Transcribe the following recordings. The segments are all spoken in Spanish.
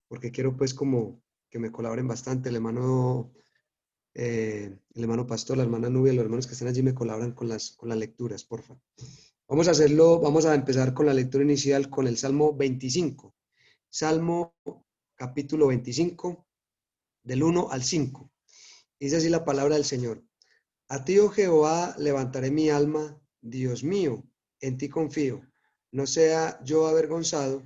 porque quiero pues como que me colaboren bastante. El hermano Pastor, la hermana Nubia, los hermanos que están allí me colaboran con las lecturas, porfa. Vamos a empezar con la lectura inicial con el Salmo 25. Salmo capítulo 25, del 1 al 5. Dice así la palabra del Señor. A ti, oh Jehová, levantaré mi alma, Dios mío, en ti confío. No sea yo avergonzado,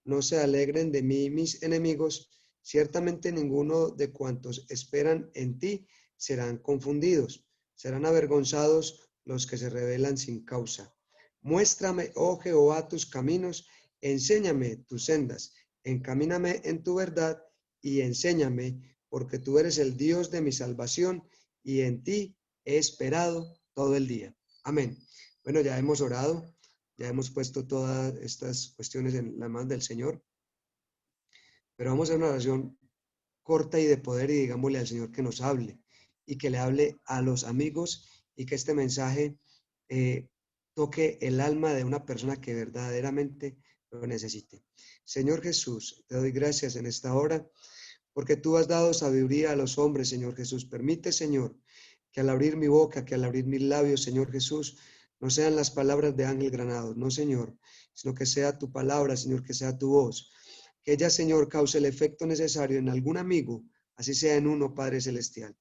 no se alegren de mí mis enemigos. Ciertamente ninguno de cuantos esperan en ti serán confundidos. Serán avergonzados los que se rebelan sin causa. Muéstrame, oh Jehová, tus caminos, enséñame tus sendas, encamíname en tu verdad y enséñame, porque tú eres el Dios de mi salvación y en ti he esperado todo el día. Amén. Bueno, ya hemos orado, ya hemos puesto todas estas cuestiones en las manos del Señor, pero vamos a hacer una oración corta y de poder y digámosle al Señor que nos hable y que le hable a los amigos y que este mensaje toque el alma de una persona que verdaderamente lo necesite. Señor Jesús, te doy gracias en esta hora porque tú has dado sabiduría a los hombres, Señor Jesús. Permite, Señor, que al abrir mi boca, que al abrir mis labios, Señor Jesús, no sean las palabras de Ángel Granados, no, Señor, sino que sea tu palabra, Señor, que sea tu voz. Que ella, Señor, cause el efecto necesario en algún amigo, así sea en uno, Padre Celestial.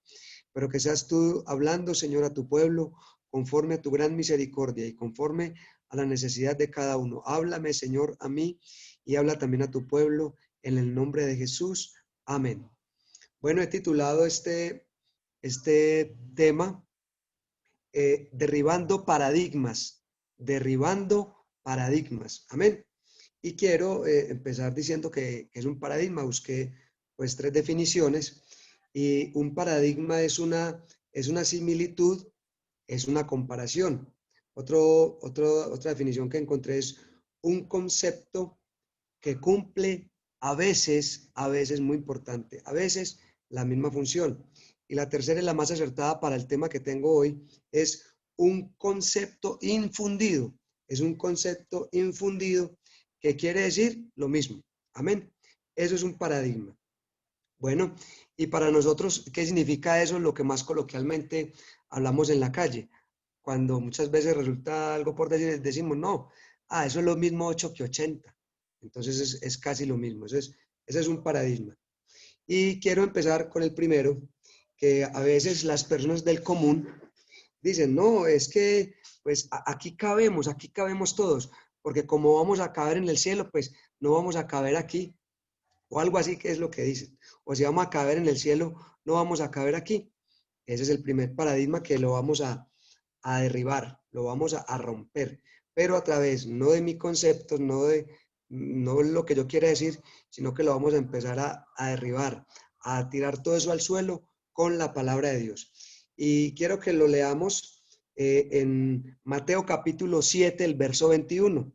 Pero que seas tú hablando, Señor, a tu pueblo, conforme a tu gran misericordia y conforme a la necesidad de cada uno. Háblame, Señor, a mí y habla también a tu pueblo en el nombre de Jesús. Amén. Bueno, he titulado este tema derribando paradigmas. Amén. Y quiero empezar diciendo que es un paradigma. Busqué pues tres definiciones y un paradigma es una similitud, es una comparación. Otra definición que encontré es un concepto que cumple a veces muy importante, a veces la misma función. Y la tercera es la más acertada para el tema que tengo hoy, es un concepto infundido. Es un concepto infundido que quiere decir lo mismo. Amén. Eso es un paradigma. Bueno, y para nosotros, ¿qué significa eso? Lo que más coloquialmente hablamos en la calle. Cuando muchas veces resulta algo por decir, decimos, no, eso es lo mismo 8 que 80. Entonces es casi lo mismo. Ese es un paradigma. Y quiero empezar con el primero, que a veces las personas del común dicen, no, es que pues aquí cabemos todos, porque como vamos a caber en el cielo, pues no vamos a caber aquí, o algo así que es lo que dicen. O si vamos a caber en el cielo, no vamos a caber aquí. Ese es el primer paradigma que lo vamos a derribar, lo vamos a romper, pero a través no de mis conceptos, no lo que yo quiera decir, sino que lo vamos a empezar a derribar, a tirar todo eso al suelo con la palabra de Dios. Y quiero que lo leamos en Mateo capítulo 7, el verso 21.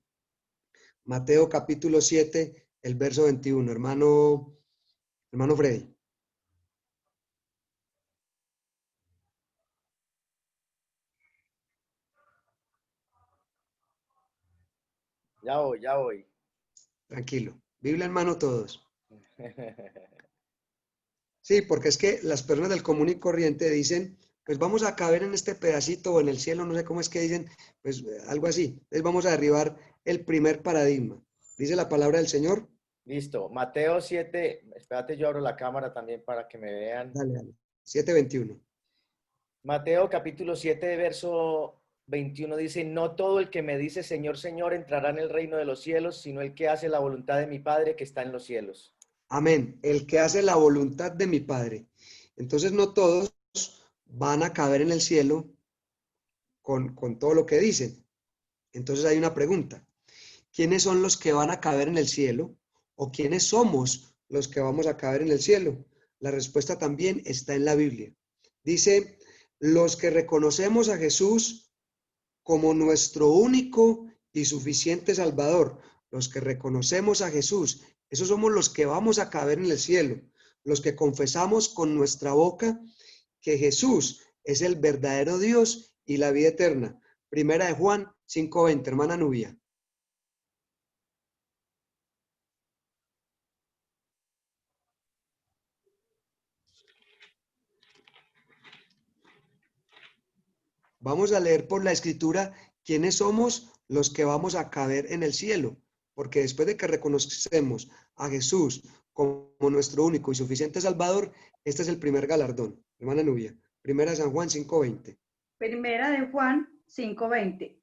Mateo capítulo 7, el verso 21, hermano Freddy. Ya voy, ya voy. Tranquilo. Biblia en mano todos. Sí, porque es que las personas del común y corriente dicen, pues vamos a caber en este pedacito o en el cielo, no sé cómo es que dicen, pues algo así. Entonces vamos a derribar el primer paradigma. Dice la palabra del Señor. Listo. Mateo 7. Espérate, yo abro la cámara también para que me vean. Dale, dale. 7:21. Mateo capítulo 7, verso 21 dice, no todo el que me dice Señor, Señor entrará en el reino de los cielos, sino el que hace la voluntad de mi Padre que está en los cielos. Amén. El que hace la voluntad de mi Padre. Entonces no todos van a caber en el cielo con todo lo que dicen. Entonces hay una pregunta. ¿Quiénes son los que van a caber en el cielo? ¿O quiénes somos los que vamos a caber en el cielo? La respuesta también está en la Biblia. Dice, los que reconocemos a Jesús como nuestro único y suficiente Salvador, los que reconocemos a Jesús, esos somos los que vamos a caber en el cielo, los que confesamos con nuestra boca que Jesús es el verdadero Dios y la vida eterna. Primera de Juan 5:20, hermana Nubia. Vamos a leer por la escritura quiénes somos los que vamos a caber en el cielo, porque después de que reconocemos a Jesús como nuestro único y suficiente Salvador, este es el primer galardón. Hermana Nubia, primera de San Juan 5:20. Primera de Juan 5:20.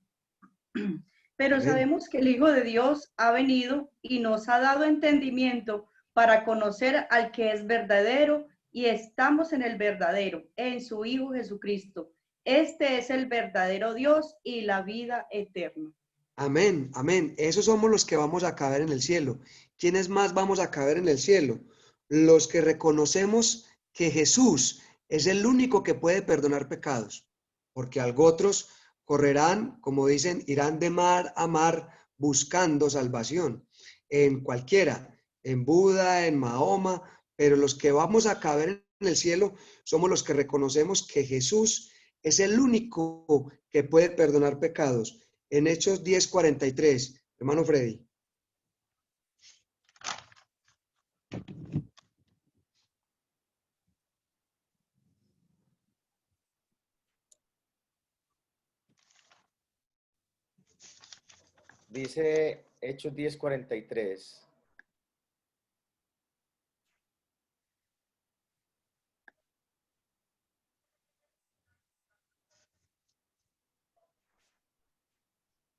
Pero Amén. sabemos que el Hijo de Dios ha venido y nos ha dado entendimiento para conocer al que es verdadero, y estamos en el verdadero, en su Hijo Jesucristo. Este es el verdadero Dios y la vida eterna. Amén, amén. Esos somos los que vamos a caber en el cielo. ¿Quiénes más vamos a caber en el cielo? Los que reconocemos que Jesús es el único que puede perdonar pecados, porque algo otros correrán, como dicen, irán de mar a mar buscando salvación, en cualquiera, en Buda, en Mahoma, pero los que vamos a caber en el cielo somos los que reconocemos que Jesús es el único que puede perdonar pecados. En Hechos 10:43, hermano Freddy. Dice Hechos 10:43.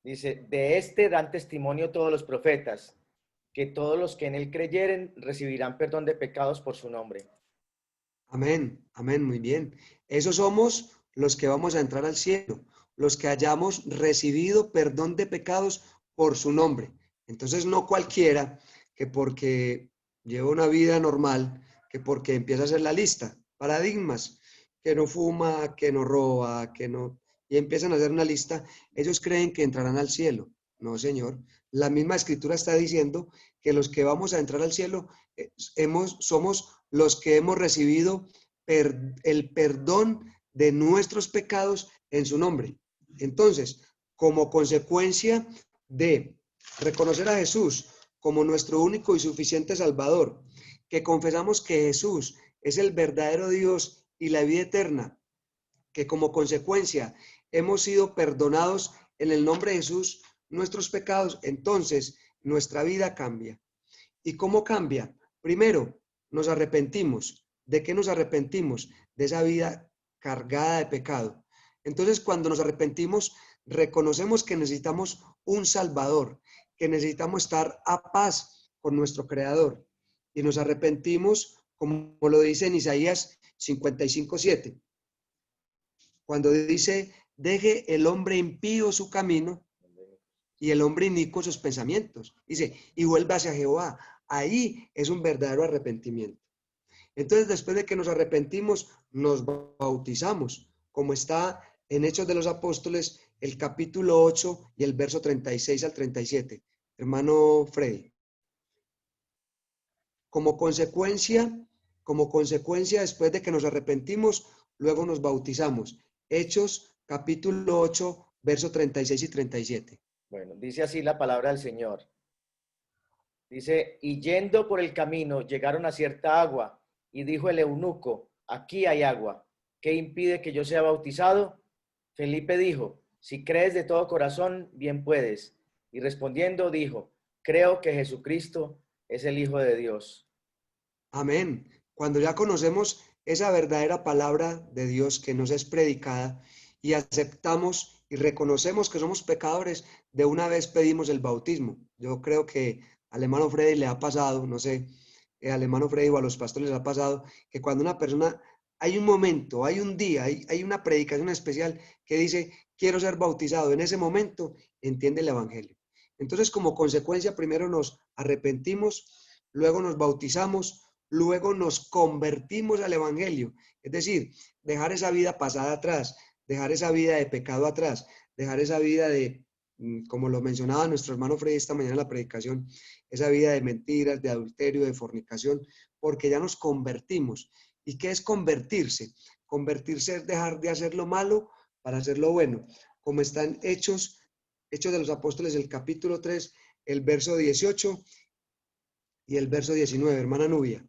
Dice, de este dan testimonio todos los profetas, que todos los que en él creyeren recibirán perdón de pecados por su nombre. Amén, amén, muy bien. Esos somos los que vamos a entrar al cielo, los que hayamos recibido perdón de pecados por su nombre. Entonces no cualquiera que porque lleva una vida normal, que porque empieza a hacer la lista, paradigmas, que no fuma, que no roba, que no, y empiezan a hacer una lista, ellos creen que entrarán al cielo. No, señor. La misma escritura está diciendo que los que vamos a entrar al cielo somos los que hemos recibido el perdón de nuestros pecados en su nombre. Entonces, como consecuencia de reconocer a Jesús como nuestro único y suficiente Salvador, que confesamos que Jesús es el verdadero Dios y la vida eterna, que como consecuencia hemos sido perdonados en el nombre de Jesús nuestros pecados, entonces nuestra vida cambia. ¿Y cómo cambia? Primero, nos arrepentimos. ¿De qué nos arrepentimos? De esa vida cargada de pecado. Entonces, cuando nos arrepentimos, reconocemos que necesitamos un Salvador, que necesitamos estar a paz con nuestro Creador. Y nos arrepentimos, como lo dice en Isaías 55:7, cuando dice, deje el hombre impío su camino y el hombre inicuo sus pensamientos. Dice, y vuelve hacia Jehová. Ahí es un verdadero arrepentimiento. Entonces, después de que nos arrepentimos, nos bautizamos, como está en Hechos de los Apóstoles, el capítulo 8 y el verso 36 al 37. Hermano Freddy. Como consecuencia, después de que nos arrepentimos, luego nos bautizamos. Hechos capítulo 8, verso 36 y 37. Bueno, dice así la palabra del Señor. Dice, y yendo por el camino, llegaron a cierta agua, y dijo el eunuco, aquí hay agua. ¿Qué impide que yo sea bautizado? Felipe dijo, si crees de todo corazón, bien puedes. Y respondiendo dijo, creo que Jesucristo es el Hijo de Dios. Amén. Cuando ya conocemos esa verdadera palabra de Dios que nos es predicada y aceptamos y reconocemos que somos pecadores, de una vez pedimos el bautismo. Yo creo que al hermano Freddy le ha pasado, no sé, al hermano Freddy o a los pastores les ha pasado, que cuando una persona, hay un momento, hay un día, hay una predicación especial que dice, quiero ser bautizado. En ese momento entiende el Evangelio. Entonces, como consecuencia, primero nos arrepentimos, luego nos bautizamos, luego nos convertimos al Evangelio. Es decir, dejar esa vida pasada atrás, dejar esa vida de pecado atrás, dejar esa vida de, como lo mencionaba nuestro hermano Freddy esta mañana en la predicación, esa vida de mentiras, de adulterio, de fornicación, porque ya nos convertimos. ¿Y qué es convertirse? Convertirse es dejar de hacer lo malo para hacer lo bueno. Como están Hechos de los Apóstoles, el capítulo 3, el verso 18 y el verso 19, hermana Nubia.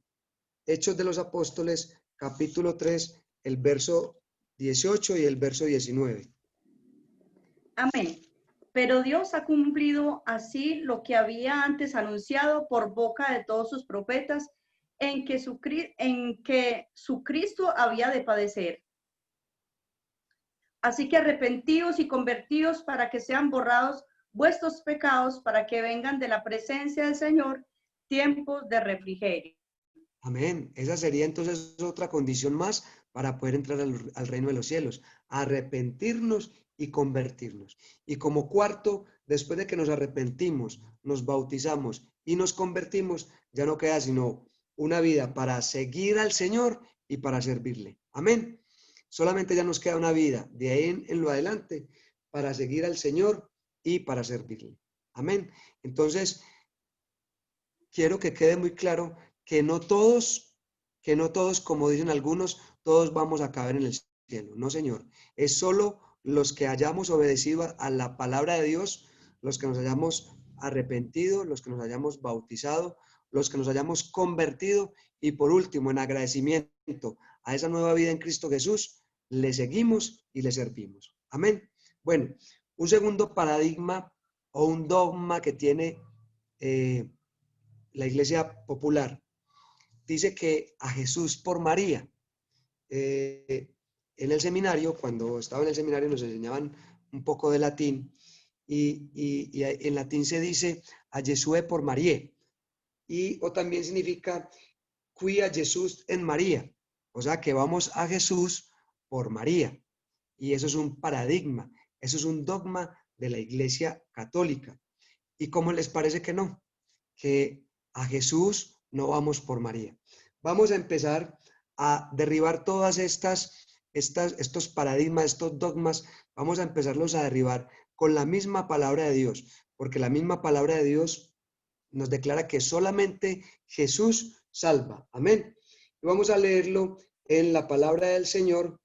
Hechos de los Apóstoles, capítulo 3, el verso 18 y el verso 19. Amén. Pero Dios ha cumplido así lo que había antes anunciado por boca de todos sus profetas, en que su Cristo había de padecer. Así que arrepentíos y convertíos para que sean borrados vuestros pecados, para que vengan de la presencia del Señor tiempos de refrigerio. Amén. Esa sería entonces otra condición más para poder entrar al reino de los cielos. Arrepentirnos y convertirnos. Y como cuarto, después de que nos arrepentimos, nos bautizamos y nos convertimos, ya no queda sino una vida para seguir al Señor y para servirle. Amén. Solamente ya nos queda una vida de ahí en lo adelante para seguir al Señor y para servirle. Amén. Entonces, quiero que quede muy claro que no todos, como dicen algunos, todos vamos a caber en el cielo. No, Señor. Es solo los que hayamos obedecido a la palabra de Dios, los que nos hayamos arrepentido, los que nos hayamos bautizado, los que nos hayamos convertido y por último, en agradecimiento a esa nueva vida en Cristo Jesús, le seguimos y le servimos. Amén. Bueno, un segundo paradigma o un dogma que tiene la iglesia popular dice que a Jesús por María. En el seminario, cuando estaba en el seminario, nos enseñaban un poco de latín y en latín se dice a Jesús por María o también significa qui a Jesús en María, o sea que vamos a Jesús por María. Y eso es un paradigma, eso es un dogma de la iglesia católica. ¿Y cómo les parece que no? Que a Jesús no vamos por María. Vamos a empezar a derribar todas estos paradigmas, estos dogmas, vamos a empezarlos a derribar con la misma palabra de Dios, porque la misma palabra de Dios nos declara que solamente Jesús salva. Amén. Y vamos a leerlo en la palabra del Señor,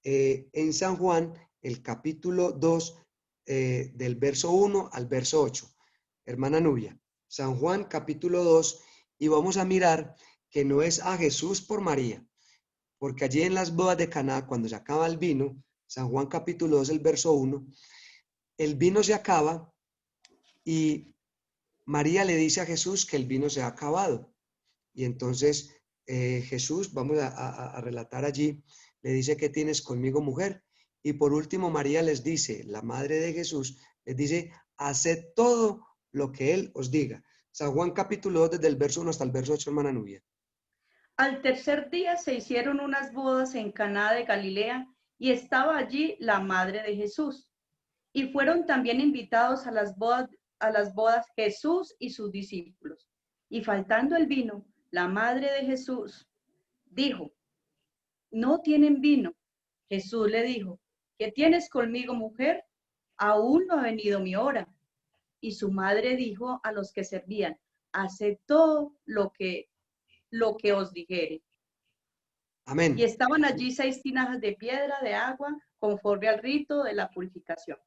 en San Juan, el capítulo 2, del verso 1 al verso 8. Hermana Nubia, San Juan capítulo 2, y vamos a mirar que no es a Jesús por María, porque allí en las bodas de Caná, cuando se acaba el vino, San Juan capítulo 2, el verso 1, el vino se acaba y María le dice a Jesús que el vino se ha acabado. Y entonces Jesús, vamos a relatar allí, le dice, ¿qué tienes conmigo, mujer? Y por último, María les dice, la madre de Jesús, les dice, haced todo lo que Él os diga. San Juan capítulo 2, desde el verso 1 hasta el verso 8, hermana Nubia. Al tercer día se hicieron unas bodas en Caná de Galilea y estaba allí la madre de Jesús. Y fueron también invitados a las bodas Jesús y sus discípulos. Y faltando el vino, la madre de Jesús dijo, no tienen vino. Jesús le dijo, ¿qué tienes conmigo, mujer? Aún no ha venido mi hora. Y su madre dijo a los que servían, haced todo lo que os dijere. Amén. Y estaban allí 6 tinajas de piedra de agua, conforme al rito de la purificación.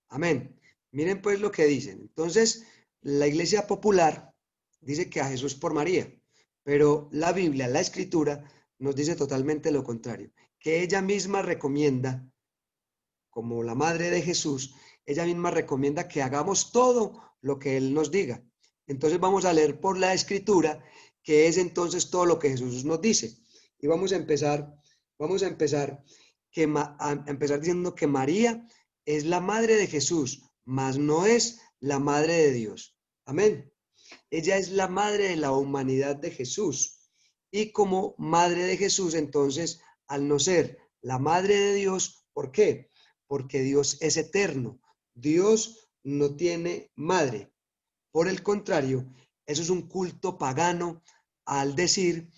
Amén. Miren pues lo que dicen. Entonces, la iglesia popular dice que a Jesús por María, pero la Biblia, la Escritura, nos dice totalmente lo contrario, que ella misma recomienda, como la madre de Jesús, ella misma recomienda que hagamos todo lo que Él nos diga. Entonces vamos a leer por la Escritura, que es entonces todo lo que Jesús nos dice. Y vamos a empezar diciendo que María es la madre de Jesús, mas no es la madre de Dios. Amén. Ella es la madre de la humanidad de Jesús. Y como madre de Jesús, entonces, al no ser la madre de Dios, ¿por qué? Porque Dios es eterno. Dios no tiene madre. Por el contrario, eso es un culto pagano al decir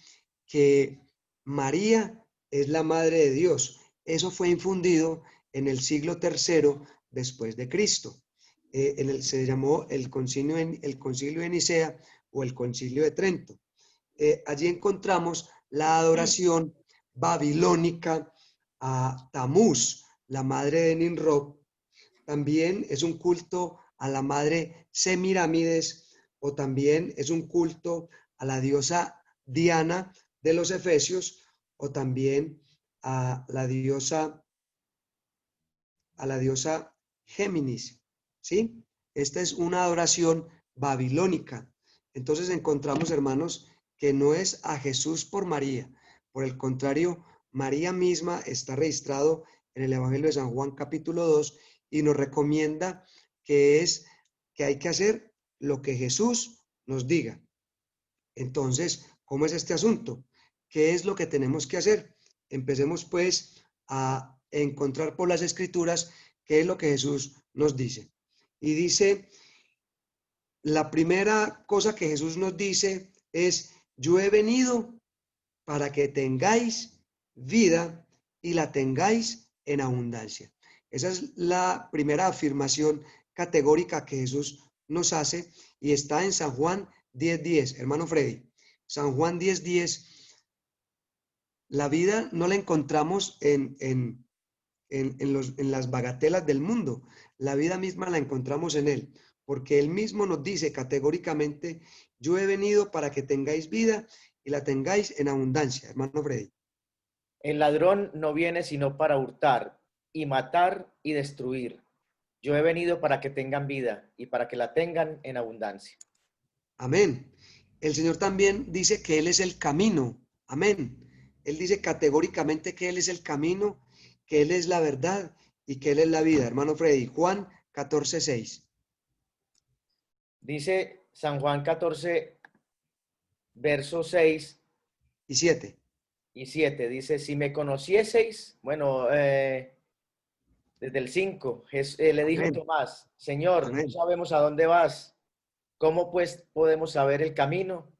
que María es la madre de Dios. Eso fue infundido en el siglo III después de Cristo. Se llamó el concilio de Nicea o el concilio de Trento. Allí encontramos la adoración babilónica a Tamuz, la madre de Nimrod. También es un culto a la madre Semíramis, o también es un culto a la diosa Diana de los Efesios, o también a la diosa Géminis, ¿sí? Esta es una adoración babilónica. Entonces encontramos, hermanos, que no es a Jesús por María. Por el contrario, María misma está registrado en el Evangelio de San Juan capítulo 2 y nos recomienda que hay que hacer lo que Jesús nos diga. Entonces, ¿cómo es este asunto? ¿Qué es lo que tenemos que hacer? Empecemos pues a encontrar por las Escrituras qué es lo que Jesús nos dice. Y dice, la primera cosa que Jesús nos dice es, yo he venido para que tengáis vida y la tengáis en abundancia. Esa es la primera afirmación categórica que Jesús nos hace y está en San Juan 10:10, hermano Freddy. San Juan 10:10, la vida no la encontramos en las bagatelas del mundo, la vida misma la encontramos en Él, porque Él mismo nos dice categóricamente, yo he venido para que tengáis vida y la tengáis en abundancia, hermano Freddy. El ladrón no viene sino para hurtar y matar y destruir. Yo he venido para que tengan vida y para que la tengan en abundancia. Amén. El Señor también dice que Él es el camino. Amén. Él dice categóricamente que Él es el camino, que Él es la verdad y que Él es la vida, hermano Freddy. Juan 14:6. Dice San Juan 14, versos 6 Y 7. y 7. Dice, si me conocieseis, bueno, desde el 5, le dijo Amén. Tomás, Señor, no Amén. sabemos a dónde vas. ¿Cómo pues podemos saber el camino?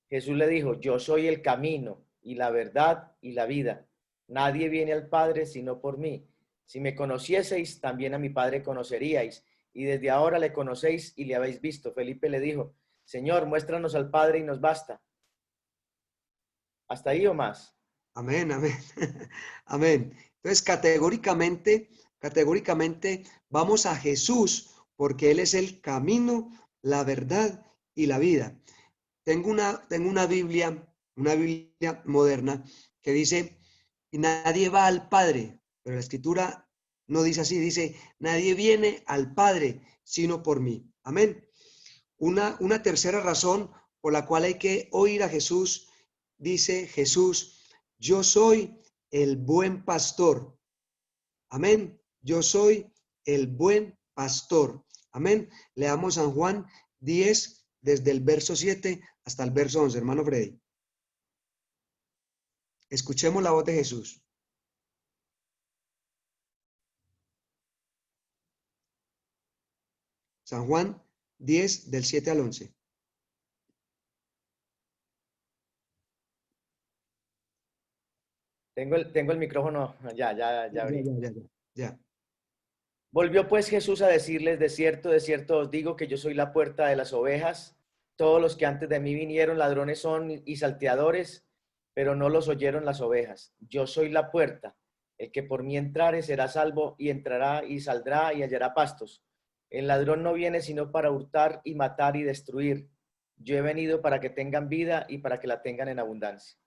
Jesús le dijo, yo soy el camino y la verdad y la vida. Nadie viene al Padre sino por mí. Si me conocieseis, también a mi Padre conoceríais. Y desde ahora le conocéis y le habéis visto. Felipe le dijo, Señor, muéstranos al Padre y nos basta. ¿Hasta ahí o más? Amén, amén. Amén. Entonces, categóricamente vamos a Jesús porque Él es el camino, la verdad y la vida. Tengo una Biblia moderna que dice, y nadie va al Padre, pero la Escritura no dice así, dice, nadie viene al Padre sino por mí. Amén. Una tercera razón por la cual hay que oír a Jesús, dice Jesús, yo soy el buen pastor. Amén. Yo soy el buen pastor. Amén. Leamos San Juan 10, desde el verso 7 hasta el verso 11, hermano Freddy. Escuchemos la voz de Jesús. San Juan 10, del 7 al 11. Tengo el micrófono, ya abrí. Ya. Volvió pues Jesús a decirles, de cierto os digo que yo soy la puerta de las ovejas. Todos los que antes de mí vinieron ladrones son y salteadores, pero no los oyeron las ovejas. Yo soy la puerta. El que por mí entrare será salvo y entrará y saldrá y hallará pastos. El ladrón no viene sino para hurtar y matar y destruir. Yo he venido para que tengan vida y para que la tengan en abundancia.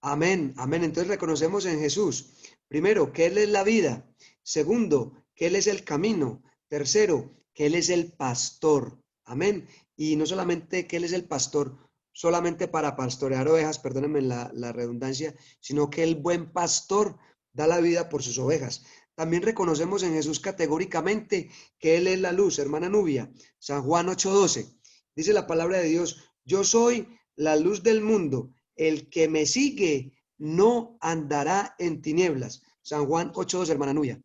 Amén, amén. Entonces reconocemos en Jesús, primero, que Él es la vida. Segundo, que Él es el camino. Tercero, que Él es el pastor. Amén. Y no solamente que Él es el pastor, solamente para pastorear ovejas, perdónenme la redundancia, sino que el buen pastor da la vida por sus ovejas. También reconocemos en Jesús categóricamente que Él es la luz, hermana Nubia. San Juan 8:12. Dice la palabra de Dios, yo soy la luz del mundo. El que me sigue no andará en tinieblas. San Juan 8:2, hermana Nubia.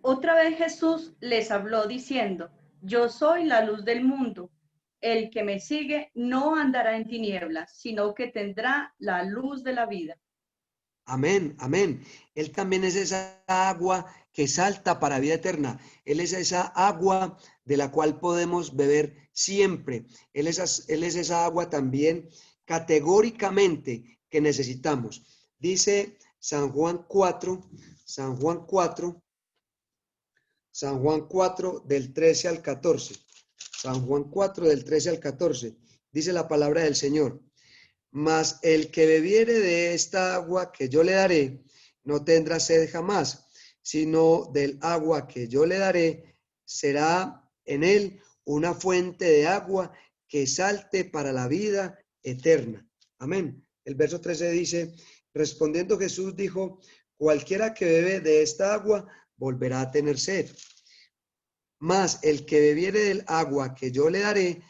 Otra vez Jesús les habló diciendo, yo soy la luz del mundo. El que me sigue no andará en tinieblas, sino que tendrá la luz de la vida. Amén, amén. Él también es esa agua que salta para vida eterna. Él es esa agua de la cual podemos beber siempre. Él es esa agua también categóricamente que necesitamos. Dice San Juan 4, del 13 al 14. San Juan 4, del 13 al 14. Dice la palabra del Señor. Mas el que bebiere de esta agua que yo le daré, no tendrá sed jamás, sino del agua que yo le daré, será en él una fuente de agua que salte para la vida eterna. Amén. El verso 13 dice, respondiendo Jesús dijo, cualquiera que bebe de esta agua volverá a tener sed. Mas el que bebiere del agua que yo le daré,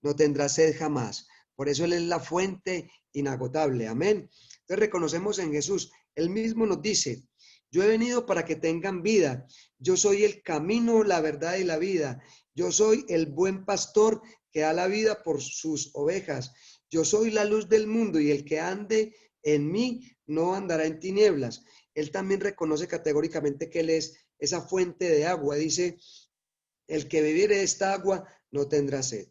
no tendrá sed jamás. Por eso Él es la fuente inagotable. Amén. Entonces reconocemos en Jesús. Él mismo nos dice, yo he venido para que tengan vida. Yo soy el camino, la verdad y la vida. Yo soy el buen pastor que da la vida por sus ovejas. Yo soy la luz del mundo y el que ande en mí no andará en tinieblas. Él también reconoce categóricamente que Él es esa fuente de agua. Dice, el que bebiere de esta agua no tendrá sed.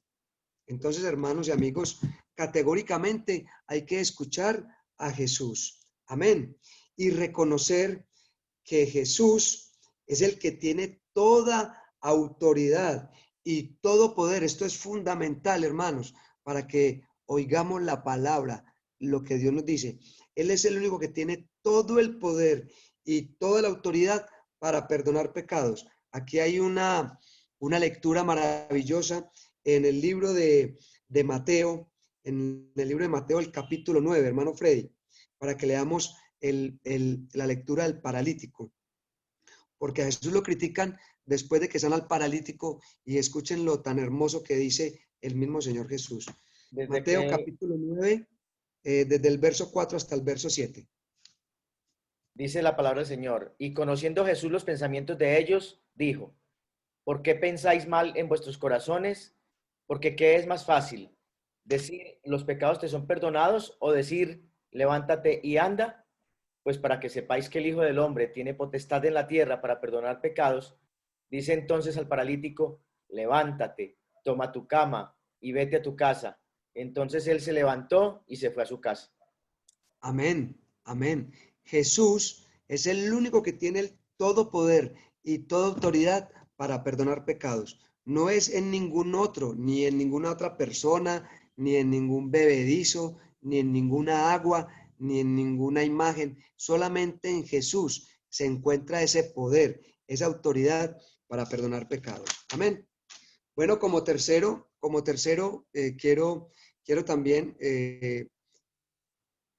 Entonces, hermanos y amigos, categóricamente hay que escuchar a Jesús. Amén. Y reconocer que Jesús es el que tiene toda autoridad y todo poder. Esto es fundamental, hermanos, para que oigamos la palabra, lo que Dios nos dice. Él es el único que tiene todo el poder y toda la autoridad para perdonar pecados. Aquí hay una lectura maravillosa en el libro de Mateo, en el libro de Mateo, el capítulo 9, hermano Freddy, para que leamos la lectura del paralítico. Porque a Jesús lo critican después de que sana al paralítico y escuchen lo tan hermoso que dice el mismo Señor Jesús. Mateo capítulo 9, desde el verso 4 hasta el verso 7. Dice la palabra del Señor, y conociendo Jesús los pensamientos de ellos, dijo, ¿por qué pensáis mal en vuestros corazones? Porque ¿qué es más fácil? ¿Decir, los pecados te son perdonados? ¿O decir, levántate y anda? Pues para que sepáis que el Hijo del Hombre tiene potestad en la tierra para perdonar pecados, dice entonces al paralítico, levántate, toma tu cama y vete a tu casa. Entonces él se levantó y se fue a su casa. Amén, amén. Jesús es el único que tiene el todo poder y toda autoridad para perdonar pecados. No es en ningún otro, ni en ninguna otra persona, ni en ningún bebedizo, ni en ninguna agua, ni en ninguna imagen. Solamente en Jesús se encuentra ese poder, esa autoridad para perdonar pecados. Amén. Bueno, como tercero, quiero también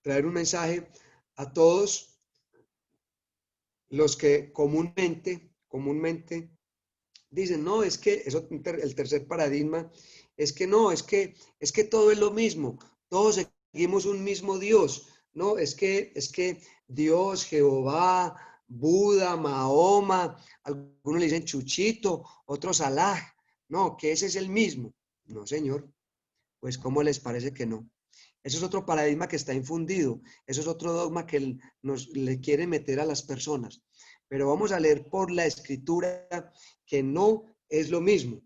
traer un mensaje a todos los que comúnmente dicen, no, es que eso, el tercer paradigma es que no, es que todo es lo mismo, todos seguimos un mismo Dios, no, es que Dios, Jehová, Buda, Mahoma, algunos le dicen Chuchito, otros Alá, no, que ese es el mismo. No, señor, pues ¿cómo les parece que no? Eso es otro paradigma que está infundido. Eso es otro dogma que le quiere meter a las personas. Pero vamos a leer por la escritura que no es lo mismo.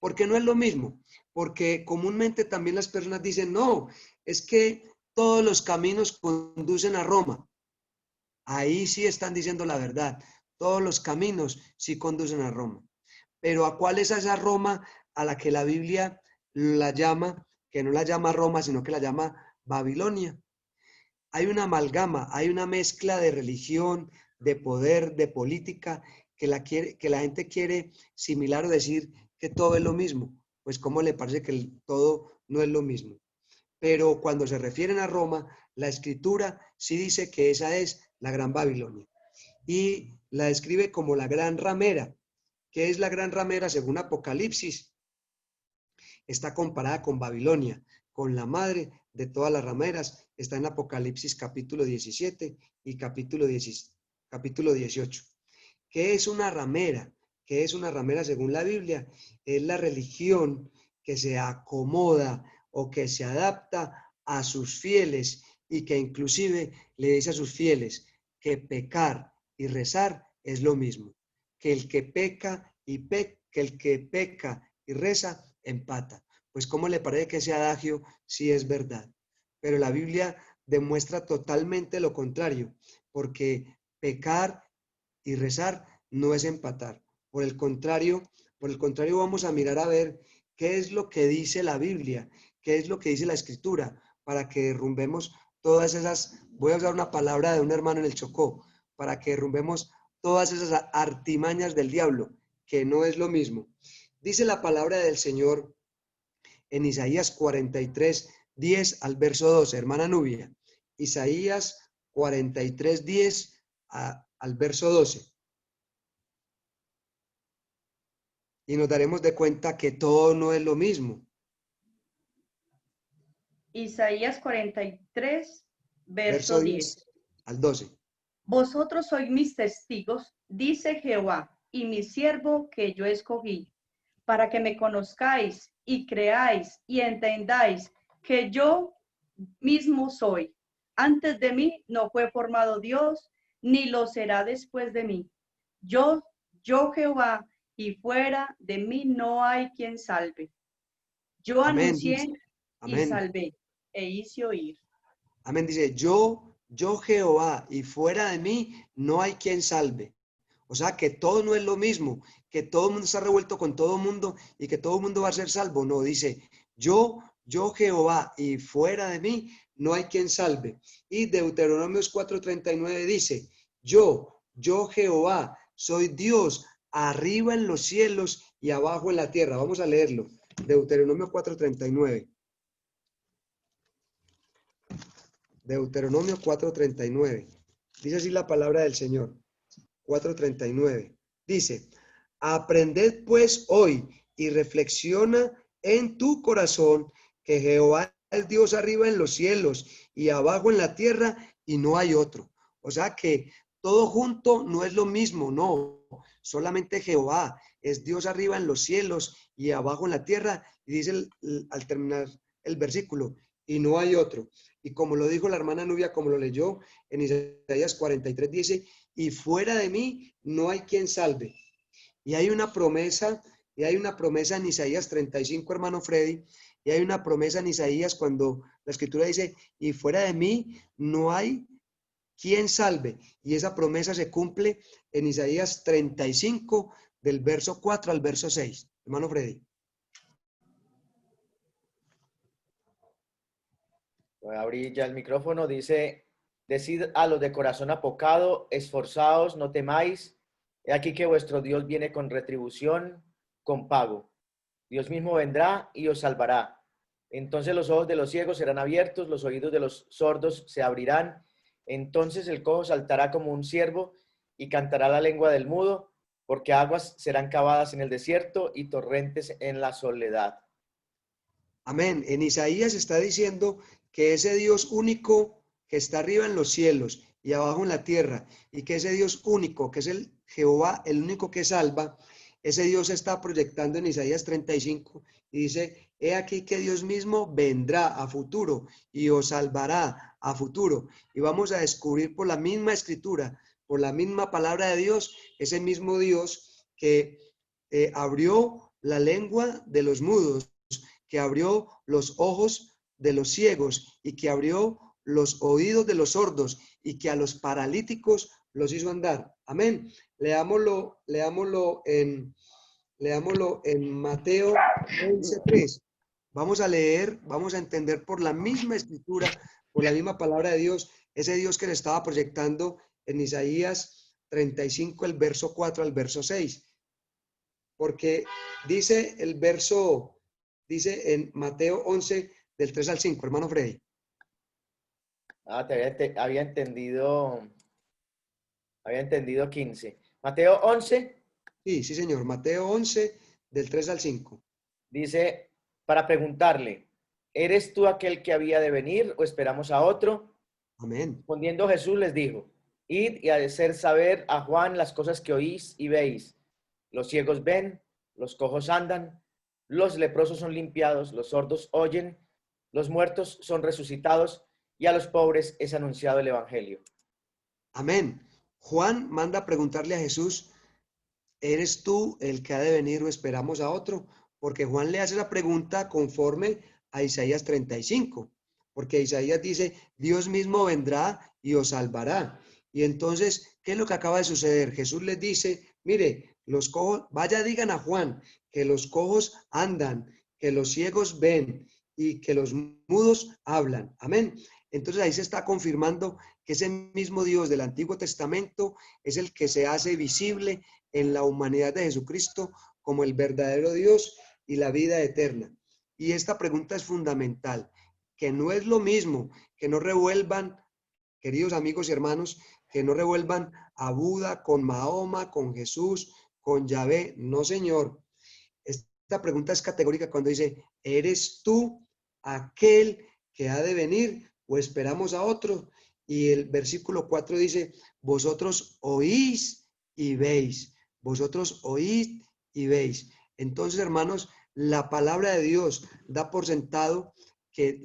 ¿Por qué no es lo mismo? Porque comúnmente también las personas dicen, no, es que todos los caminos conducen a Roma. Ahí sí están diciendo la verdad. Todos los caminos sí conducen a Roma. Pero ¿a cuál es esa Roma a la que la Biblia la llama, que no la llama Roma, sino que la llama Babilonia? Hay una amalgama, hay una mezcla de religión, de poder, de política, que la gente quiere similar o decir que todo es lo mismo. Pues ¿cómo le parece que todo no es lo mismo? Pero cuando se refieren a Roma, la escritura sí dice que esa es la gran Babilonia. Y la describe como la gran ramera. ¿Qué es la gran ramera? Según Apocalipsis, está comparada con Babilonia, con la madre de todas las rameras. Está en Apocalipsis capítulo 17 y capítulo 18. ¿Qué es una ramera? ¿Qué es una ramera según la Biblia? Es la religión que se acomoda o que se adapta a sus fieles y que inclusive le dice a sus fieles que pecar y rezar es lo mismo, que el que peca y reza empata. Pues ¿cómo le parece que ese adagio sí es verdad? Pero la Biblia demuestra totalmente lo contrario, porque pecar y rezar no es empatar. Por el contrario vamos a mirar a ver qué es lo que dice la Biblia, qué es lo que dice la Escritura, para que derrumbemos todas esas, voy a usar una palabra de un hermano en el Chocó, para que derrumbemos todas esas artimañas del diablo, que no es lo mismo. Dice la palabra del Señor en Isaías 43, 10 al verso 12, hermana Nubia. Isaías 43, 10 al verso 12. Y nos daremos de cuenta que todo no es lo mismo. Isaías 43, Verso verso 10. 10 al 12. Vosotros sois mis testigos, dice Jehová, y mi siervo que yo escogí, para que me conozcáis y creáis y entendáis que yo mismo soy. Antes de mí no fue formado Dios, ni lo será después de mí. Yo Jehová, y fuera de mí no hay quien salve. Yo Amén. anuncié y Amén. salvé, e hice oír. Amén. Dice, yo Jehová, y fuera de mí no hay quien salve. O sea, que todo no es lo mismo, que todo el mundo está revuelto con todo el mundo y que todo el mundo va a ser salvo. No, dice, yo Jehová, y fuera de mí no hay quien salve. Y Deuteronomios 4:39 dice, yo Jehová, soy Dios, arriba en los cielos y abajo en la tierra. Vamos a leerlo. Deuteronomio 4:39. Deuteronomio 4:39. Dice así la palabra del Señor. 4:39. Dice, aprended pues hoy y reflexiona en tu corazón que Jehová es Dios arriba en los cielos y abajo en la tierra y no hay otro. O sea que todo junto no es lo mismo, no. Solamente Jehová es Dios arriba en los cielos y abajo en la tierra. Y dice al terminar el versículo, y no hay otro. Y como lo dijo la hermana Nubia, como lo leyó en Isaías 43, dice, y fuera de mí no hay quien salve. Y hay una promesa en Isaías 35, hermano Freddy, y hay una promesa en Isaías cuando la escritura dice, y fuera de mí no hay quien salve. Y esa promesa se cumple en Isaías 35, del verso 4 al verso 6. Hermano Freddy. Voy a abrir ya el micrófono. Dice, decid a los de corazón apocado, esforzaos, no temáis. He aquí que vuestro Dios viene con retribución, con pago. Dios mismo vendrá y os salvará. Entonces los ojos de los ciegos serán abiertos, los oídos de los sordos se abrirán. Entonces el cojo saltará como un ciervo y cantará la lengua del mudo, porque aguas serán cavadas en el desierto y torrentes en la soledad. Amén. En Isaías está diciendo que ese Dios único que está arriba en los cielos y abajo en la tierra, y que ese Dios único, que es el Jehová, el único que salva, ese Dios se está proyectando en Isaías 35 y dice, he aquí que Dios mismo vendrá a futuro y os salvará a futuro. Y vamos a descubrir por la misma escritura, por la misma palabra de Dios, ese mismo Dios que abrió la lengua de los mudos, que abrió los ojos de los ciegos y que abrió los oídos de los sordos y que a los paralíticos los hizo andar. Amén. Leámoslo en Mateo 11:3. Vamos a leer, vamos a entender por la misma escritura, por la misma palabra de Dios, ese Dios que le estaba proyectando en Isaías 35, el verso 4 al verso 6. Porque dice en Mateo 11, del 3 al 5, hermano Freddy. Había entendido 15. Mateo 11 Sí, señor. Mateo 11, del 3 al 5. dice, para preguntarle, ¿eres tú aquel que había de venir o esperamos a otro? Amén. Respondiendo Jesús les dijo, id y hacer saber a Juan las cosas que oís y veis. Los ciegos ven, los cojos andan, los leprosos son limpiados, los sordos oyen, los muertos son resucitados y a los pobres es anunciado el evangelio. Amén. Juan manda a preguntarle a Jesús, ¿eres tú el que ha de venir o esperamos a otro? Porque Juan le hace la pregunta conforme a Isaías 35, porque Isaías dice, Dios mismo vendrá y os salvará. Y entonces, ¿qué es lo que acaba de suceder? Jesús les dice, mire, los cojos, vaya digan a Juan que los cojos andan, que los ciegos ven y que los mudos hablan. Amén. Entonces ahí se está confirmando que ese mismo Dios del Antiguo Testamento es el que se hace visible en la humanidad de Jesucristo como el verdadero Dios y la vida eterna. Y esta pregunta es fundamental, que no es lo mismo, que no revuelvan, queridos amigos y hermanos, que no revuelvan a Buda con Mahoma, con Jesús, con Yahvé. No, señor. Esta pregunta es categórica cuando dice, ¿eres tú aquel que ha de venir o esperamos a otro? Y el versículo 4 dice, vosotros oís y veis, vosotros oís y veis. Entonces, hermanos, la palabra de Dios da por sentado que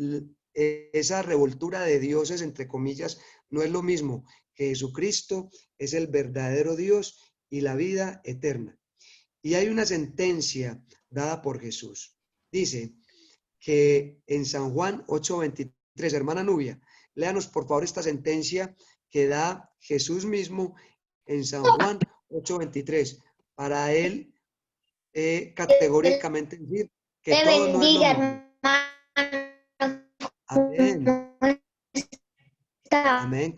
esa revoltura de dioses, entre comillas, no es lo mismo, que Jesucristo es el verdadero Dios y la vida eterna. Y hay una sentencia dada por Jesús. Dice que en San Juan 8:23, hermana Nubia, léanos por favor esta sentencia que da Jesús mismo en San Juan 8:23, para él categóricamente decir que Te todo no es lo bendiga, mismo. Amén, hermano. amén,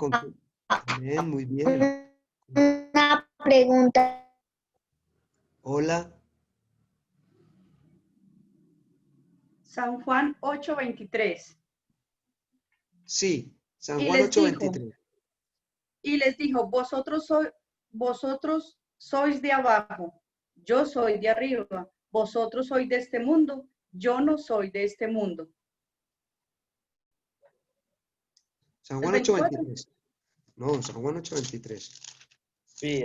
amén, muy bien. Una pregunta. Hola, San Juan 8:23. sí, San Y Juan les dijo, 8:23. vosotros sois de abajo, yo soy de arriba, vosotros sois de este mundo, yo no soy de este mundo. San ¿El Juan 24? 8:23. No, San Juan 8:23. Sí,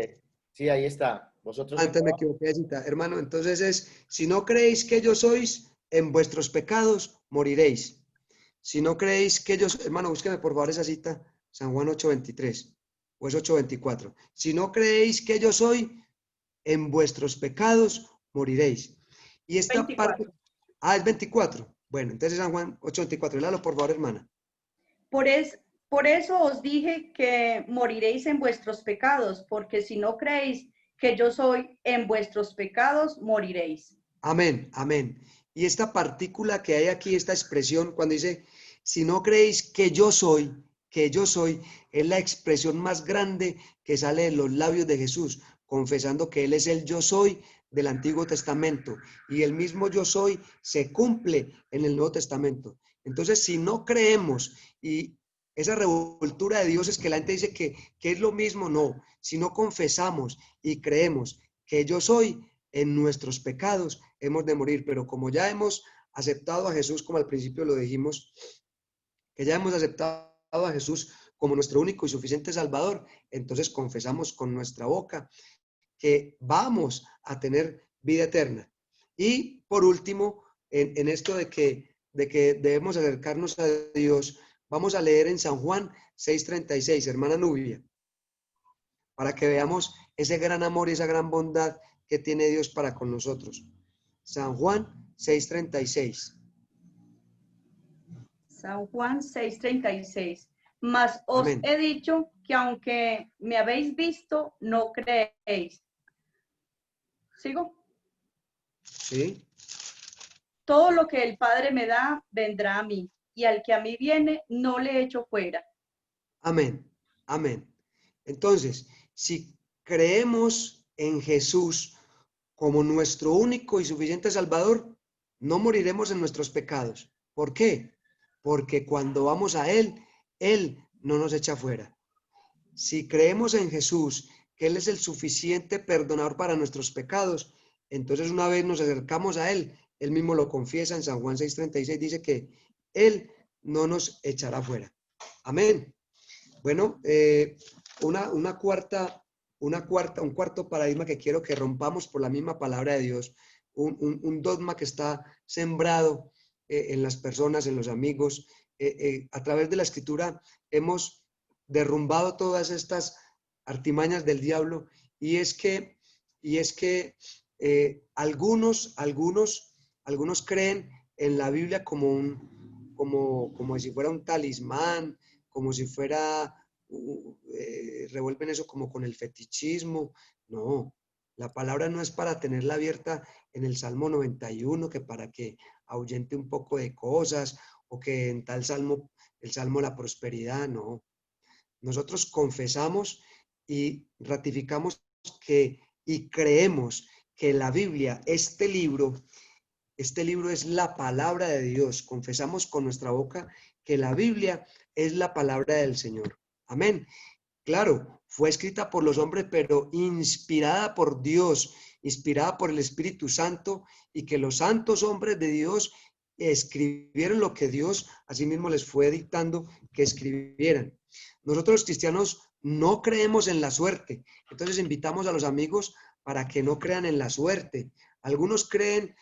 sí, ahí está. Vosotros sois Antes me equivoqué de cita. Hermano, entonces es, si no creéis que yo sois, en vuestros pecados moriréis. Si no creéis que yo soy, hermano, búsqueme por favor esa cita, San Juan 8:23 o es 8:24. Si no creéis que yo soy, en vuestros pecados moriréis. Y esta parte, 24. es 24. Bueno, entonces San Juan 8:24. Léalo por favor, hermana. Por, es, por eso os dije que moriréis en vuestros pecados, porque si no creéis que yo soy, en vuestros pecados moriréis. Amén, amén. Y esta partícula que hay aquí, esta expresión, cuando dice, si no creéis que yo soy, es la expresión más grande que sale de los labios de Jesús, confesando que Él es el yo soy del Antiguo Testamento. Y el mismo yo soy se cumple en el Nuevo Testamento. Entonces, si no creemos y esa revoltura de Dios es que la gente dice que es lo mismo, no. Si no confesamos y creemos que yo soy, en nuestros pecados hemos de morir, pero como ya hemos aceptado a Jesús, como al principio lo dijimos, que ya hemos aceptado a Jesús como nuestro único y suficiente Salvador, entonces confesamos con nuestra boca que vamos a tener vida eterna. Y por último, en esto de que debemos acercarnos a Dios, vamos a leer en San Juan 6:36, hermana Nubia, para que veamos ese gran amor y esa gran bondad que tiene Dios para con nosotros. San Juan 6:36. San Juan 6:36. Mas os Amén. he dicho que aunque me habéis visto, no creéis. ¿Sigo? Sí. Todo lo que el Padre me da, vendrá a mí, y al que a mí viene, no le echo fuera. Amén. Amén. Entonces, si creemos en Jesús como nuestro único y suficiente Salvador, no moriremos en nuestros pecados. ¿Por qué? Porque cuando vamos a Él no nos echa fuera. Si creemos en Jesús, que Él es el suficiente perdonador para nuestros pecados, entonces una vez nos acercamos a Él, Él mismo lo confiesa en San Juan 6:36, dice que Él no nos echará fuera. Amén. Bueno, un cuarto paradigma que quiero que rompamos por la misma palabra de Dios, un dogma que está sembrado en las personas, en los amigos. A través de la escritura hemos derrumbado todas estas artimañas del diablo y es que algunos creen en la Biblia como si fuera un talismán, como si fuera, revuelven eso como con el fetichismo. No, la palabra no es para tenerla abierta en el Salmo 91, que para que ahuyente un poco de cosas, o que en tal salmo el salmo de la prosperidad, no. Nosotros confesamos y ratificamos y creemos que la Biblia, este libro es la palabra de Dios. Confesamos con nuestra boca que la Biblia es la palabra del Señor. Amén. Claro, fue escrita por los hombres, pero inspirada por Dios, inspirada por el Espíritu Santo, y que los santos hombres de Dios escribieron lo que Dios asimismo les fue dictando que escribieran. Nosotros los cristianos no creemos en la suerte, entonces invitamos a los amigos para que no crean en la suerte. Algunos creen,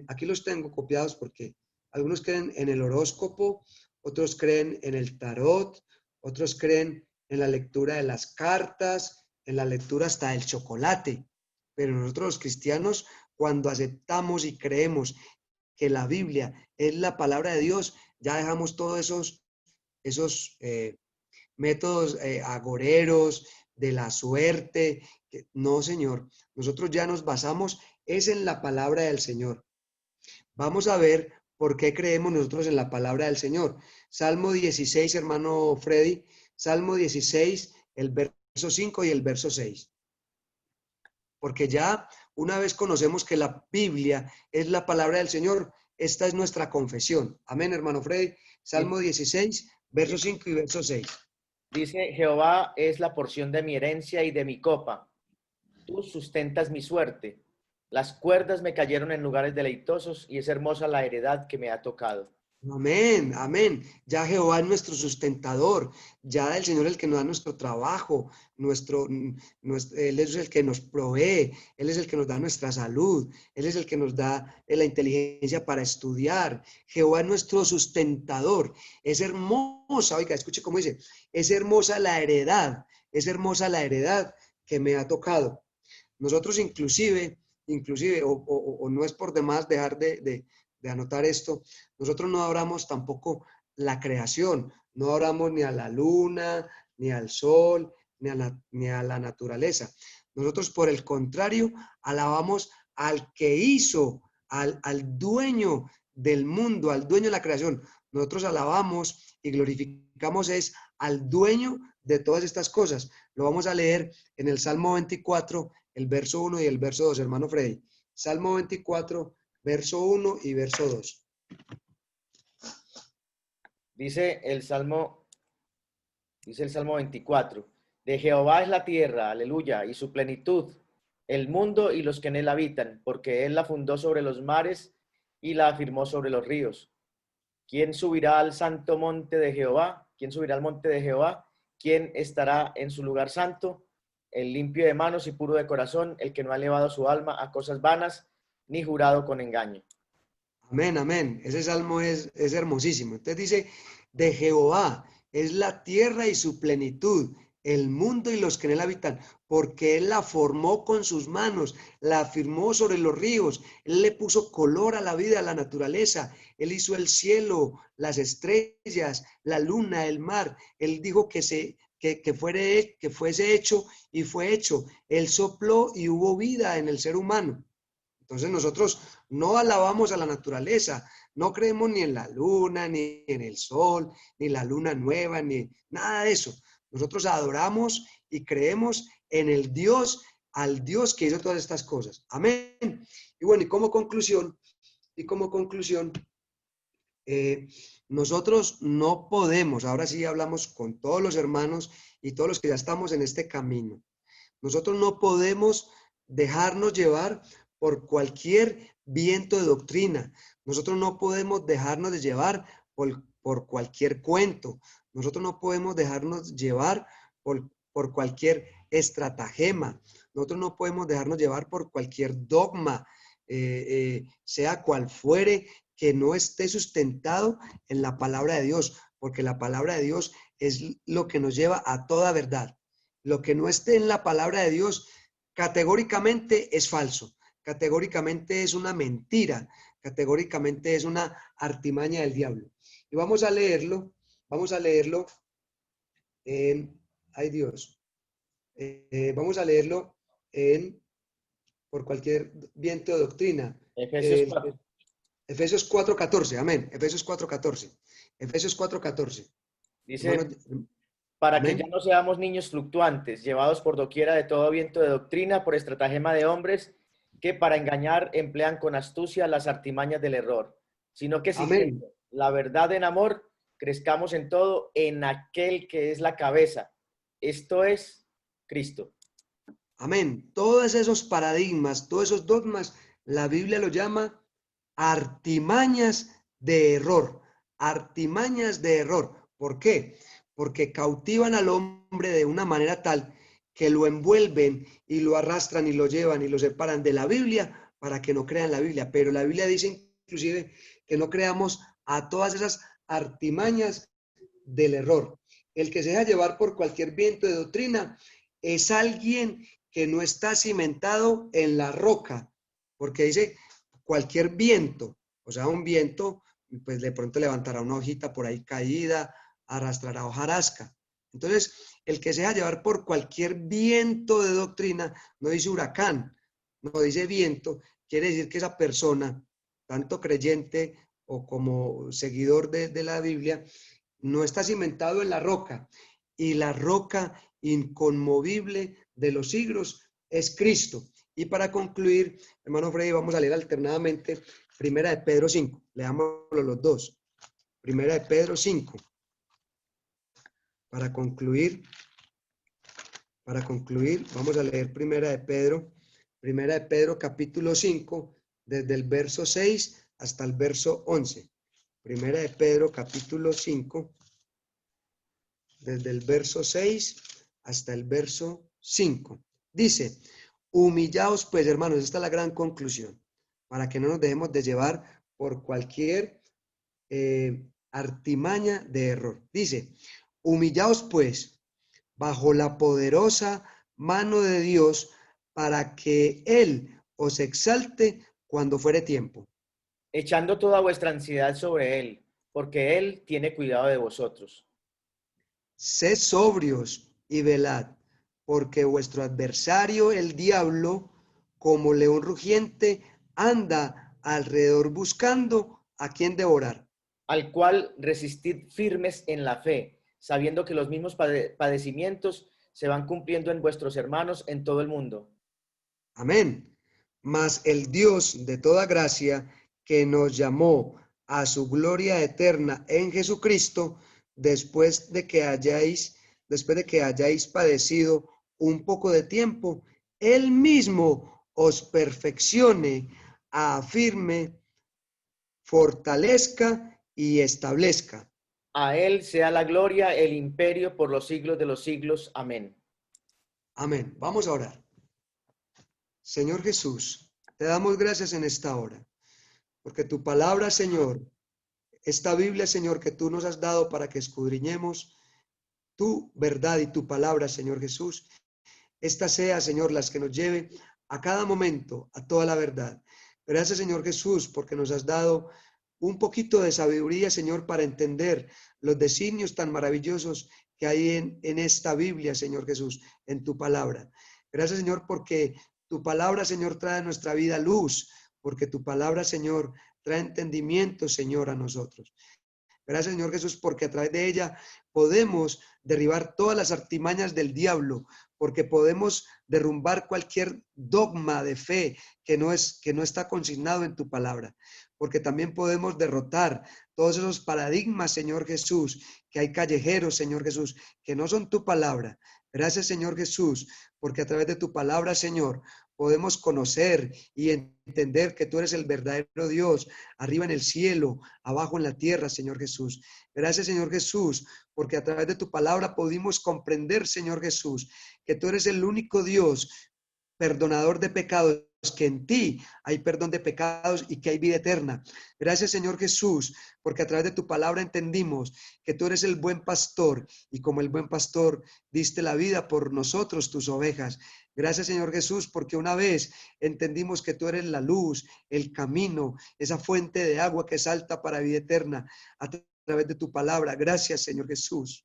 aquí los tengo copiados porque algunos creen en el horóscopo, otros creen en el tarot, otros creen en la lectura de las cartas, en la lectura hasta del chocolate. Pero nosotros los cristianos, cuando aceptamos y creemos que la Biblia es la palabra de Dios, ya dejamos todos esos métodos agoreros de la suerte. No, Señor, nosotros ya nos basamos es en la palabra del Señor. Vamos a ver por qué creemos nosotros en la palabra del Señor. Salmo 16, hermano Freddy, Salmo 16, el verso 5 y el verso 6. Porque ya una vez conocemos que la Biblia es la palabra del Señor, esta es nuestra confesión. Amén, hermano Freddy. Salmo 16, verso 5 y verso 6. Dice, Jehová es la porción de mi herencia y de mi copa. Tú sustentas mi suerte. Las cuerdas me cayeron en lugares deleitosos y es hermosa la heredad que me ha tocado. Amén, amén. Ya Jehová es nuestro sustentador, ya el Señor es el que nos da nuestro trabajo, Él es el que nos provee, Él es el que nos da nuestra salud, Él es el que nos da la inteligencia para estudiar. Jehová es nuestro sustentador. Es hermosa, oiga, escuche cómo dice, es hermosa la heredad que me ha tocado. Nosotros inclusive, o no es por demás dejar de anotar esto, nosotros no adoramos tampoco la creación, no adoramos ni a la luna, ni al sol, ni a la naturaleza. Nosotros, por el contrario, alabamos al que hizo, al dueño del mundo, al dueño de la creación. Nosotros alabamos y glorificamos es al dueño de todas estas cosas. Lo vamos a leer en el Salmo 24, el verso 1 y el verso 2, hermano Freddy. Salmo 24, verso 1 y verso 2. Dice el Salmo 24. De Jehová es la tierra, aleluya, y su plenitud, el mundo y los que en él habitan, porque él la fundó sobre los mares y la afirmó sobre los ríos. ¿Quién subirá al santo monte de Jehová? ¿Quién subirá al monte de Jehová? ¿Quién estará en su lugar santo? El limpio de manos y puro de corazón, el que no ha elevado su alma a cosas vanas, ni jurado con engaño. Amén, amén. Ese salmo es hermosísimo. Entonces dice, de Jehová es la tierra y su plenitud, el mundo y los que en él habitan, porque él la formó con sus manos, la afirmó sobre los ríos, él le puso color a la vida, a la naturaleza, él hizo el cielo, las estrellas, la luna, el mar, él dijo que fuese hecho y fue hecho, él sopló y hubo vida en el ser humano. Entonces nosotros no alabamos a la naturaleza, no creemos ni en la luna, ni en el sol, ni la luna nueva, ni nada de eso. Nosotros adoramos y creemos en el Dios, al Dios que hizo todas estas cosas. Amén. Y bueno, y como conclusión, nosotros no podemos, ahora sí hablamos con todos los hermanos y todos los que ya estamos en este camino. Nosotros no podemos dejarnos llevar por cualquier viento de doctrina. Nosotros no podemos dejarnos de llevar por cualquier cuento. Nosotros no podemos dejarnos llevar por cualquier estratagema. Nosotros no podemos dejarnos llevar por cualquier dogma, sea cual fuere, que no esté sustentado en la palabra de Dios, porque la palabra de Dios es lo que nos lleva a toda verdad. Lo que no esté en la palabra de Dios categóricamente es falso. Categóricamente es una mentira, categóricamente es una artimaña del diablo. Y vamos a leerlo en, ay Dios, vamos a leerlo por cualquier viento de doctrina. Efesios 4. Efesios 4:14, amén, Efesios 4:14. Efesios 4:14. Dice, Hermanos, para que ya amén. no seamos niños fluctuantes, llevados por doquiera de todo viento de doctrina, por estratagema de hombres que para engañar emplean con astucia las artimañas del error, sino que Amén. siguiendo la verdad en amor, crezcamos en todo en aquel que es la cabeza, esto es Cristo. Amén. Todos esos paradigmas, todos esos dogmas, la Biblia lo llama artimañas de error. Artimañas de error. ¿Por qué? Porque cautivan al hombre de una manera tal que lo envuelven y lo arrastran y lo llevan y lo separan de la Biblia para que no crean la Biblia. Pero la Biblia dice inclusive que no creamos a todas esas artimañas del error. El que se deja llevar por cualquier viento de doctrina es alguien que no está cimentado en la roca, porque dice cualquier viento, o sea, un viento, pues de pronto levantará una hojita por ahí caída, arrastrará hojarasca. Entonces, el que se deja llevar por cualquier viento de doctrina, no dice huracán, no dice viento, quiere decir que esa persona, tanto creyente o como seguidor de la Biblia, no está cimentado en la roca, y la roca inconmovible de los siglos es Cristo. Y para concluir, hermano Freddy, vamos a leer alternadamente Primera de Pedro 5. Leámoslo los dos. Primera de Pedro 5. Para concluir, vamos a leer Primera de Pedro capítulo 5, desde el verso 6 hasta el verso 11. Primera de Pedro capítulo 5, desde el verso 6 hasta el verso 5. Dice, humillaos pues, hermanos, esta es la gran conclusión, para que no nos dejemos de llevar por cualquier artimaña de error. Dice, humillaos pues bajo la poderosa mano de Dios para que Él os exalte cuando fuere tiempo. Echando toda vuestra ansiedad sobre Él, porque Él tiene cuidado de vosotros. Sed sobrios y velad, porque vuestro adversario, el diablo, como león rugiente, anda alrededor buscando a quien devorar. Al cual resistid firmes en la fe, sabiendo que los mismos padecimientos se van cumpliendo en vuestros hermanos en todo el mundo. Amén. Mas el Dios de toda gracia, que nos llamó a su gloria eterna en Jesucristo, después de que hayáis padecido un poco de tiempo, Él mismo os perfeccione, afirme, fortalezca y establezca. A Él sea la gloria, el imperio por los siglos de los siglos. Amén. Amén. Vamos a orar. Señor Jesús, te damos gracias en esta hora, porque tu palabra, Señor, esta Biblia, Señor, que tú nos has dado para que escudriñemos tu verdad y tu palabra, Señor Jesús, esta sea, Señor, las que nos lleve a cada momento a toda la verdad. Gracias, Señor Jesús, porque nos has dado un poquito de sabiduría, Señor, para entender los designios tan maravillosos que hay en esta Biblia, Señor Jesús, en tu palabra. Gracias, Señor, porque tu palabra, Señor, trae a nuestra vida luz, porque tu palabra, Señor, trae entendimiento, Señor, a nosotros. Gracias, Señor Jesús, porque a través de ella podemos derribar todas las artimañas del diablo, porque podemos derrumbar cualquier dogma de fe que no está consignado en tu palabra, porque también podemos derrotar todos esos paradigmas, Señor Jesús, que hay callejeros, Señor Jesús, que no son tu palabra. Gracias, Señor Jesús, porque a través de tu palabra, Señor, podemos conocer y entender que tú eres el verdadero Dios, arriba en el cielo, abajo en la tierra, Señor Jesús. Gracias, Señor Jesús, porque a través de tu palabra pudimos comprender, Señor Jesús, que tú eres el único Dios perdonador de pecados, que en ti hay perdón de pecados y que hay vida eterna. Gracias, Señor Jesús, porque a través de tu palabra entendimos que tú eres el buen pastor y como el buen pastor diste la vida por nosotros, tus ovejas. Gracias, Señor Jesús, porque una vez entendimos que tú eres la luz, el camino, esa fuente de agua que salta para vida eterna a través de tu palabra. Gracias, Señor Jesús.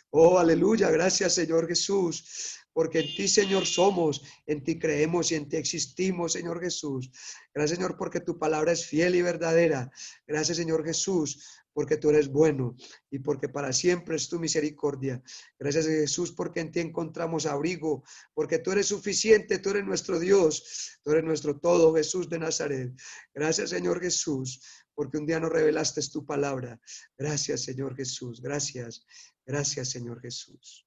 Oh, aleluya. Gracias, Señor Jesús, porque en ti, Señor, somos, en ti creemos y en ti existimos, Señor Jesús. Gracias, Señor, porque tu palabra es fiel y verdadera. Gracias, Señor Jesús, porque tú eres bueno y porque para siempre es tu misericordia. Gracias, Jesús, porque en ti encontramos abrigo, porque tú eres suficiente, tú eres nuestro Dios, tú eres nuestro todo, Jesús de Nazaret. Gracias, Señor Jesús, porque un día nos revelaste tu palabra. Gracias, Señor Jesús. Gracias. Gracias, Señor Jesús.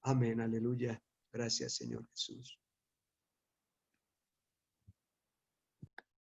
Amén. Aleluya. Gracias, Señor Jesús.